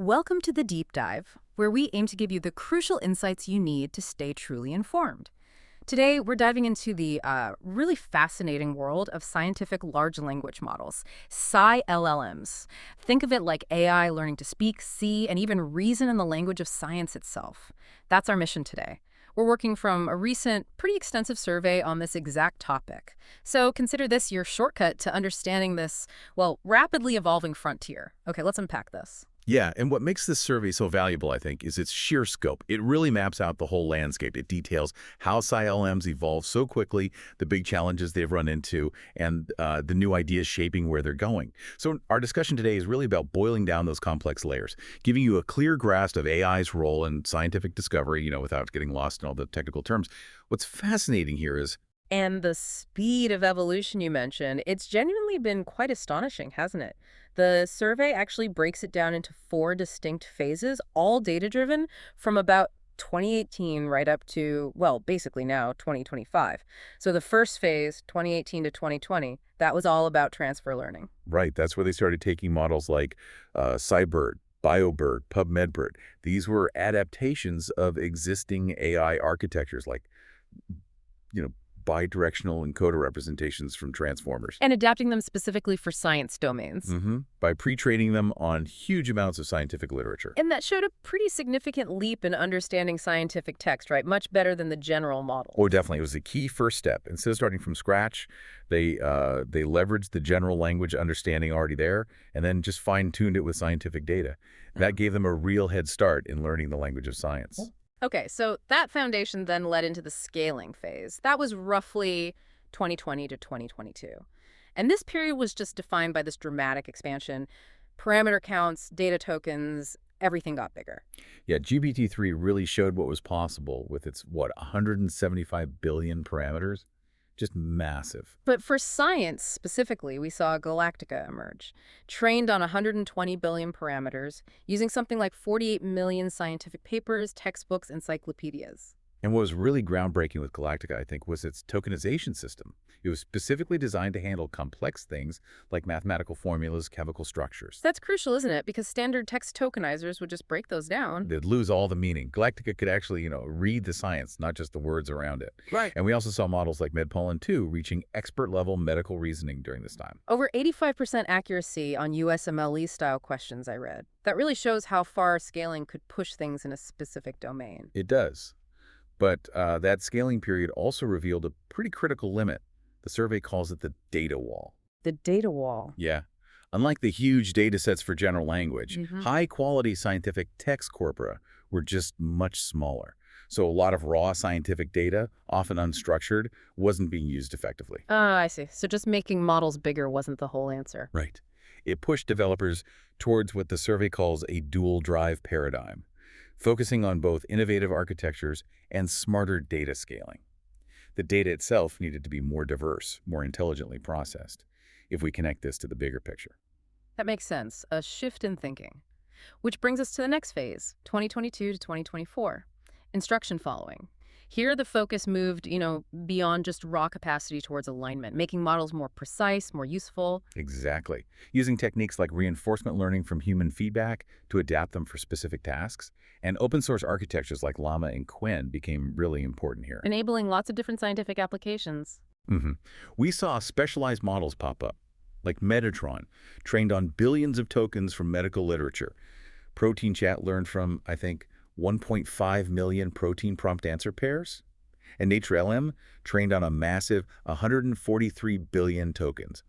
Welcome to the Deep Dive, where we aim to give you the crucial insights you need to stay truly informed. Today, we're diving into the really fascinating world of scientific large language models, Sci-LLMs. Think of it like AI learning to speak, see, and even reason in the language of science itself. That's our mission today. We're working from a recent, pretty extensive survey on this exact topic. So consider this your shortcut to understanding this, well, rapidly evolving frontier. Okay, let's unpack this. Yeah, and what makes this survey so valuable, I think, is its sheer scope. It really maps out the whole landscape. It details how Sci-LLMs evolve so quickly, the big challenges they've run into, and the new ideas shaping where they're going. So our discussion today is really about boiling down those complex layers, giving you a clear grasp of AI's role in scientific discovery, without getting lost in all the technical terms. What's fascinating here is And the speed of evolution you mentioned, it's genuinely been quite astonishing, hasn't it? The survey actually breaks it down into 4 distinct phases, all data-driven, from about 2018 right up to, well, basically now, 2025. So the first phase, 2018 to 2020, that was all about transfer learning. right, that's where they started taking models like SciBird, BioBird, PubMedBird. These were adaptations of existing AI architectures like, you know, bidirectional encoder representations from transformers. And adapting them specifically for science domains. By pre-training them on huge amounts of scientific literature. And that showed a pretty significant leap in understanding scientific text, right? Much better than the general model. Oh, definitely. It was a key first step. Instead of starting from scratch, they leveraged the general language understanding already there and then just fine-tuned it with scientific data. That gave them a real head start in learning the language of science. Okay, so that foundation then led into the scaling phase. That was roughly 2020 to 2022. And this period was just defined by this dramatic expansion. Parameter counts, data tokens, everything got bigger. Yeah, GPT-3 really showed what was possible with its, 175 billion parameters? Just massive. But for science specifically, we saw Galactica emerge, trained on 120 billion parameters, using something like 48 million scientific papers, textbooks, encyclopedias. And what was really groundbreaking with Galactica, I think, was its tokenization system. It was specifically designed to handle complex things like mathematical formulas, chemical structures. That's crucial, isn't it? Because standard text tokenizers would just break those down. They'd lose all the meaning. Galactica could actually, read the science, not just the words around it. Right. And we also saw models like MedPollen 2 reaching expert-level medical reasoning during this time. Over 85% accuracy on USMLE-style questions I read. That really shows how far scaling could push things in a specific domain. It does. But that scaling period also revealed a pretty critical limit. The survey calls it the data wall. The data wall. Yeah. Unlike the huge data sets for general language, high-quality scientific text corpora were just much smaller. So a lot of raw scientific data, often unstructured, wasn't being used effectively. Ah, I see. So just making models bigger wasn't the whole answer. Right. It pushed developers towards what the survey calls a dual drive paradigm, focusing on both innovative architectures and smarter data scaling. The data itself needed to be more diverse, more intelligently processed, if we connect this to the bigger picture. That makes sense. A shift in thinking. Which brings us to the next phase, 2022 to 2024. Instruction following. Here, the focus moved, beyond just raw capacity towards alignment, making models more precise, more useful. Exactly. Using techniques like reinforcement learning from human feedback to adapt them for specific tasks, and open source architectures like Llama and Qwen became really important here. Enabling lots of different scientific applications. We saw specialized models pop up, like Metatron, trained on billions of tokens from medical literature. Protein Chat learned from, I think, 1.5 million protein prompt answer pairs. And NatureLM trained on a massive 143 billion tokens,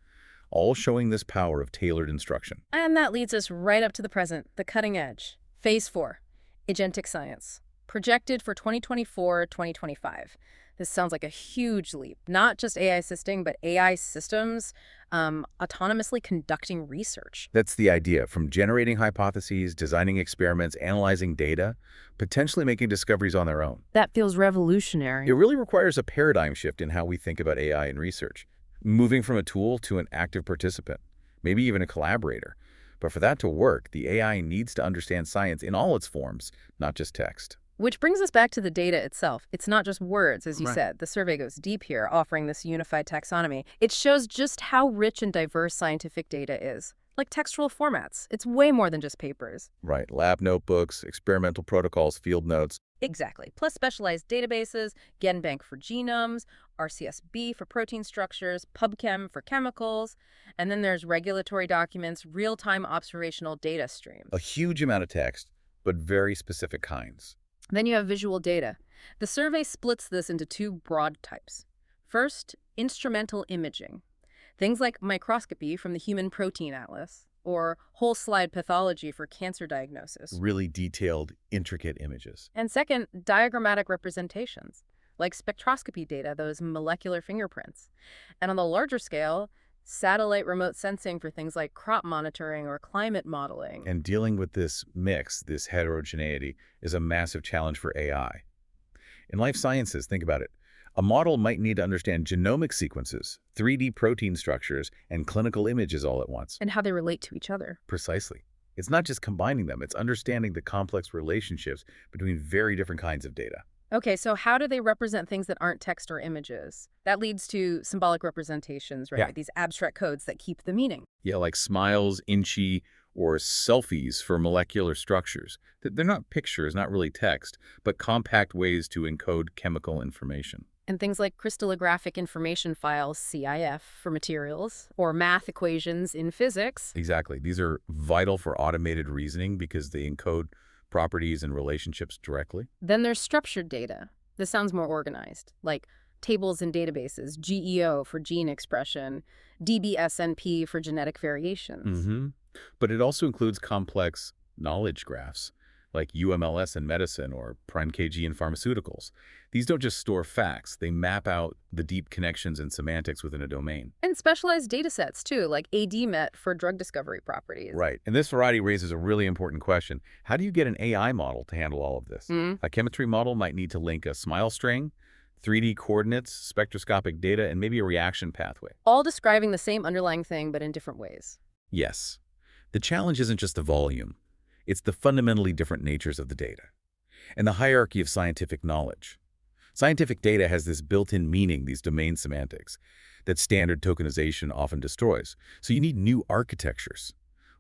all showing this power of tailored instruction. And that leads us right up to the present, the cutting edge. Phase 4, agentic science, projected for 2024-2025. This sounds like a huge leap, not just AI assisting, but AI systems autonomously conducting research. That's the idea, from generating hypotheses, designing experiments, analyzing data, potentially making discoveries on their own. That feels revolutionary. It really requires a paradigm shift in how we think about AI in research, moving from a tool to an active participant, maybe even a collaborator. But for that to work, the AI needs to understand science in all its forms, not just text. Which brings us back to the data itself. It's not just words, as you said. The survey goes deep here, offering this unified taxonomy. It shows just how rich and diverse scientific data is. Like textual formats. It's way more than just papers. Right. Lab notebooks, experimental protocols, field notes. Exactly. Plus specialized databases, GenBank for genomes, RCSB for protein structures, PubChem for chemicals, and then there's regulatory documents, real-time observational data A streams. huge amount of text, but very specific kinds. Then you have visual data. The survey splits this into two broad types. First, instrumental imaging. Things like microscopy from the Human Protein Atlas, or whole slide pathology for cancer diagnosis. Really detailed, intricate images. And second, diagrammatic representations, like spectroscopy data, those molecular fingerprints. And on the larger scale, satellite remote sensing for things like crop monitoring or climate modeling. And dealing with this mix, this heterogeneity, is a massive challenge for AI. In life sciences, think about it. A model might need to understand genomic sequences, 3D protein structures, and clinical images all at once. And how they relate to each other. Precisely. It's not just combining them, it's understanding the complex relationships between very different kinds of data. Okay, so how do they represent things that aren't text or images? That leads to symbolic representations, right? Yeah. These abstract codes that keep the meaning. Yeah, like smiles, inchi, or selfies for molecular structures. They're not pictures, not really text, but compact ways to encode chemical information. And things like crystallographic information files, CIF, for materials, or math equations in physics. Exactly. These are vital for automated reasoning because they encode properties and relationships directly. Then there's structured data. This sounds more organized, like tables and databases, GEO for gene expression, DBSNP for genetic variations. But it also includes complex knowledge graphs, like UMLS in medicine or prime KG in pharmaceuticals. These don't just store facts, they map out the deep connections and semantics within a domain. And specialized datasets, too, like ADMET for drug discovery properties. Right. And this variety raises a really important question. How do you get an AI model to handle all of this? A chemistry model might need to link a smile string, 3D coordinates, spectroscopic data, and maybe a reaction pathway. All describing the same underlying thing, but in different ways. Yes. The challenge isn't just the volume. It's the fundamentally different natures of the data and the hierarchy of scientific knowledge. Scientific data has this built-in meaning, these domain semantics, that standard tokenization often destroys. So you need new architectures,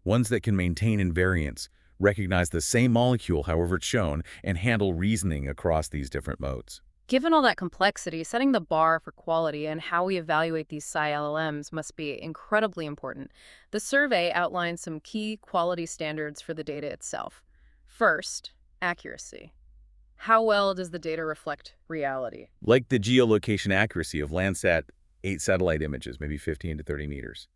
ones that can maintain invariance, recognize the same molecule however it's shown, and handle reasoning across these different modes. Given all that complexity, setting the bar for quality and how we evaluate these Sci-LLMs must be incredibly important. The survey outlines some key quality standards for the data itself. First, accuracy. How well does the data reflect reality? Like the geolocation accuracy of Landsat 8 satellite images, maybe 15 to 30 meters.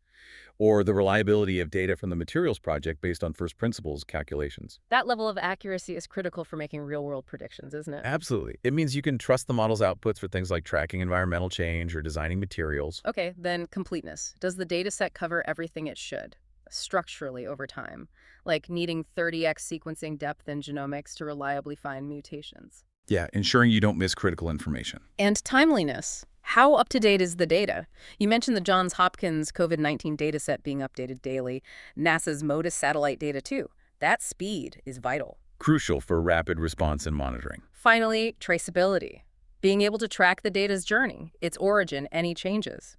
Or the reliability of data from the materials project based on first principles calculations. That level of accuracy is critical for making real-world predictions, isn't it? Absolutely. It means you can trust the model's outputs for things like tracking environmental change or designing materials. Okay, then completeness. Does the data set cover everything it should, structurally over time, like needing 30x sequencing depth in genomics to reliably find mutations? Yeah, ensuring you don't miss critical information. And timeliness. How up-to-date is the data? You mentioned the Johns Hopkins COVID-19 dataset being updated daily, NASA's MODIS satellite data too. That speed is vital. Crucial for rapid response and monitoring. Finally, traceability. Being able to track the data's journey, its origin, any changes.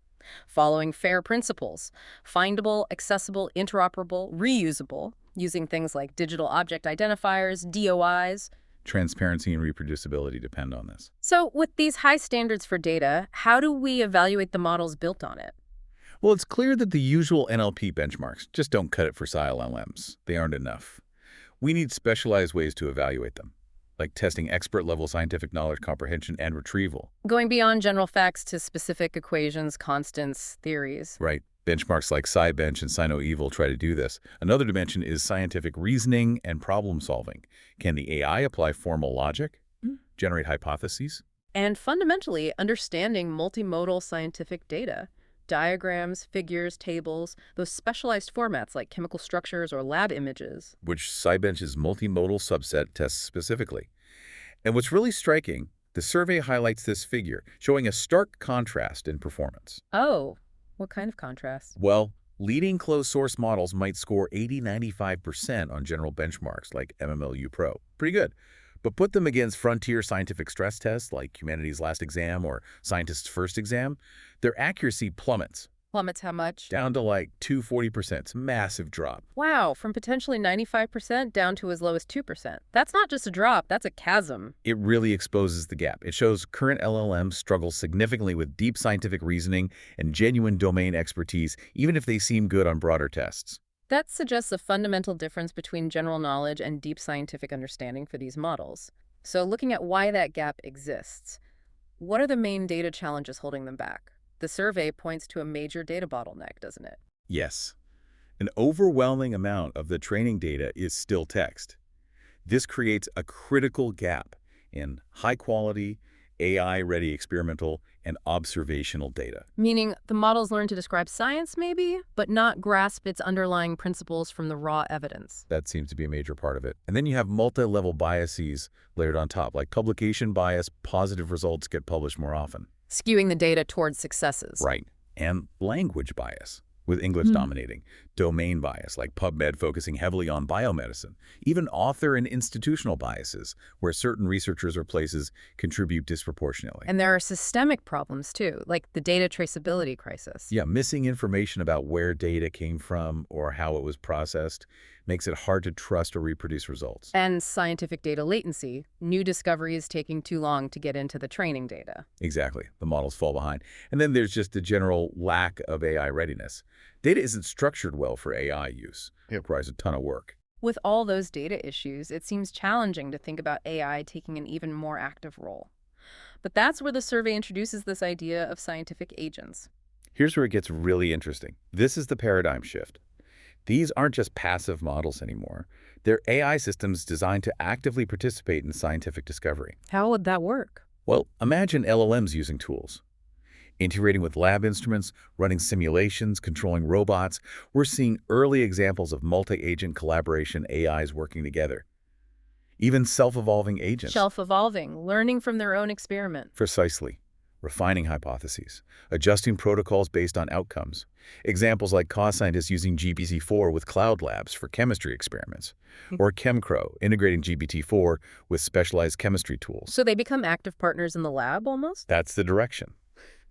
Following FAIR principles, findable, accessible, interoperable, reusable, using things like digital object identifiers, DOIs. Transparency and reproducibility depend on this. So with these high standards for data, how do we evaluate the models built on it? Well, it's clear that the usual NLP benchmarks just don't cut it for Sci-LLMs. They aren't enough. We need specialized ways to evaluate them, like testing expert-level scientific knowledge comprehension and retrieval. Going beyond general facts to specific equations, constants, theories. Right. Benchmarks like SciBench and SciNoEvil try to do this. Another dimension is scientific reasoning and problem solving. Can the AI apply formal logic, generate hypotheses? And fundamentally, understanding multimodal scientific data. Diagrams, figures, tables, those specialized formats like chemical structures or lab images. Which SciBench's multimodal subset tests specifically. And what's really striking, the survey highlights this figure, showing a stark contrast in performance. Oh, what kind of contrast? Well, leading closed-source models might score 80–95% on general benchmarks like MMLU Pro. Pretty good. But put them against frontier scientific stress tests like Humanity's Last Exam or Scientist's First Exam, their accuracy plummets. Plummets how much? down to like 240%. It's a massive drop. Wow, from potentially 95% down to as low as 2%. That's not just a drop, that's a chasm. It really exposes the gap. It shows current LLMs struggle significantly with deep scientific reasoning and genuine domain expertise, even if they seem good on broader tests. That suggests a fundamental difference between general knowledge and deep scientific understanding for these models. So looking at why that gap exists, what are the main data challenges holding them back? The survey points to a major data bottleneck, doesn't it? Yes, an overwhelming amount of the training data is still text. This creates a critical gap in high-quality, AI-ready experimental and observational data. Meaning the models learn to describe science, maybe, but not grasp its underlying principles from the raw evidence. That seems to be a major part of it. And then you have multi-level biases layered on top, like publication bias, positive results get published more often. Skewing the data towards successes. Right. And language bias, with English dominating. Domain bias, like PubMed focusing heavily on biomedicine. Even author and institutional biases, where certain researchers or places contribute disproportionately. And there are systemic problems, too, like the data traceability crisis. Yeah, missing information about where data came from or how it was processed makes it hard to trust or reproduce results. And scientific data latency, new discoveries taking too long to get into the training data. Exactly. The models fall behind. And then there's just the general lack of AI readiness. Data isn't structured well for AI use. It requires a ton of work. With all those data issues, it seems challenging to think about AI taking an even more active role. But that's where the survey introduces this idea of scientific agents. Here's where it gets really interesting. This is the paradigm shift. These aren't just passive models anymore. They're AI systems designed to actively participate in scientific discovery. How would that work? Well, imagine LLMs using tools. Integrating with lab instruments, running simulations, controlling robots. We're seeing early examples of multi-agent collaboration AIs working together. Even self-evolving agents. Self-evolving, learning from their own experiment. Precisely. Refining hypotheses, adjusting protocols based on outcomes. Examples like cost scientists using GPT-4 with cloud labs for chemistry experiments, or ChemCrow integrating GPT-4 with specialized chemistry tools. So they become active partners in the lab, almost? That's the direction.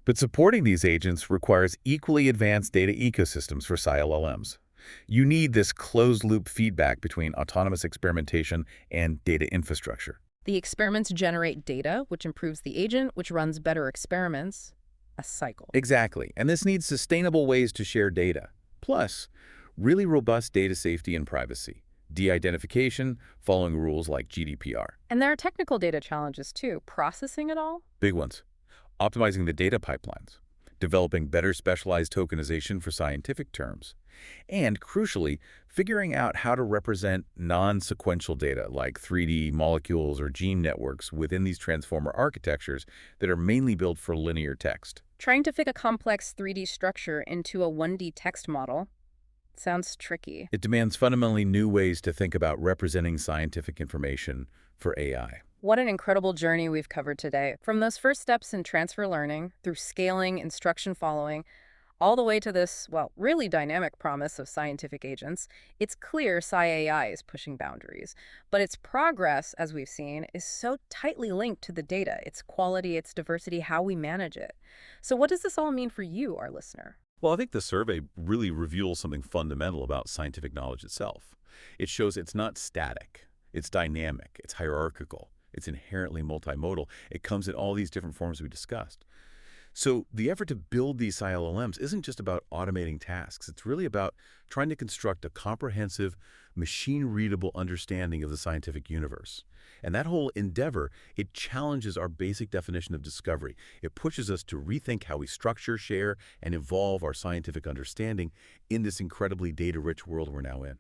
But supporting these agents requires equally advanced data ecosystems for Sci-LLMs. You need this closed-loop feedback between autonomous experimentation and data infrastructure. The experiments generate data, which improves the agent, which runs better experiments. A cycle. Exactly. And this needs sustainable ways to share data. Plus, really robust data safety and privacy. De-identification, following rules like GDPR. And there are technical data challenges, too. Processing it all? Big ones. Optimizing the data pipelines. Developing better specialized tokenization for scientific terms. And, crucially, figuring out how to represent non-sequential data like 3D molecules or gene networks within these transformer architectures that are mainly built for linear text. Trying to fit a complex 3D structure into a 1D text model sounds tricky. It demands fundamentally new ways to think about representing scientific information for AI. What an incredible journey we've covered today. From those first steps in transfer learning, through scaling, instruction following, all the way to this, well, really dynamic promise of scientific agents, it's clear Sci-AI is pushing boundaries. But its progress, as we've seen, is so tightly linked to the data, its quality, its diversity, how we manage it. So what does this all mean for you, our listener? Well, I think the survey really reveals something fundamental about scientific knowledge itself. It shows it's not static, it's dynamic, it's hierarchical, it's inherently multimodal. It comes in all these different forms we discussed. So the effort to build these Sci-LLMs isn't just about automating tasks. It's really about trying to construct a comprehensive, machine-readable understanding of the scientific universe. And that whole endeavor, it challenges our basic definition of discovery. It pushes us to rethink how we structure, share, and evolve our scientific understanding in this incredibly data-rich world we're now in.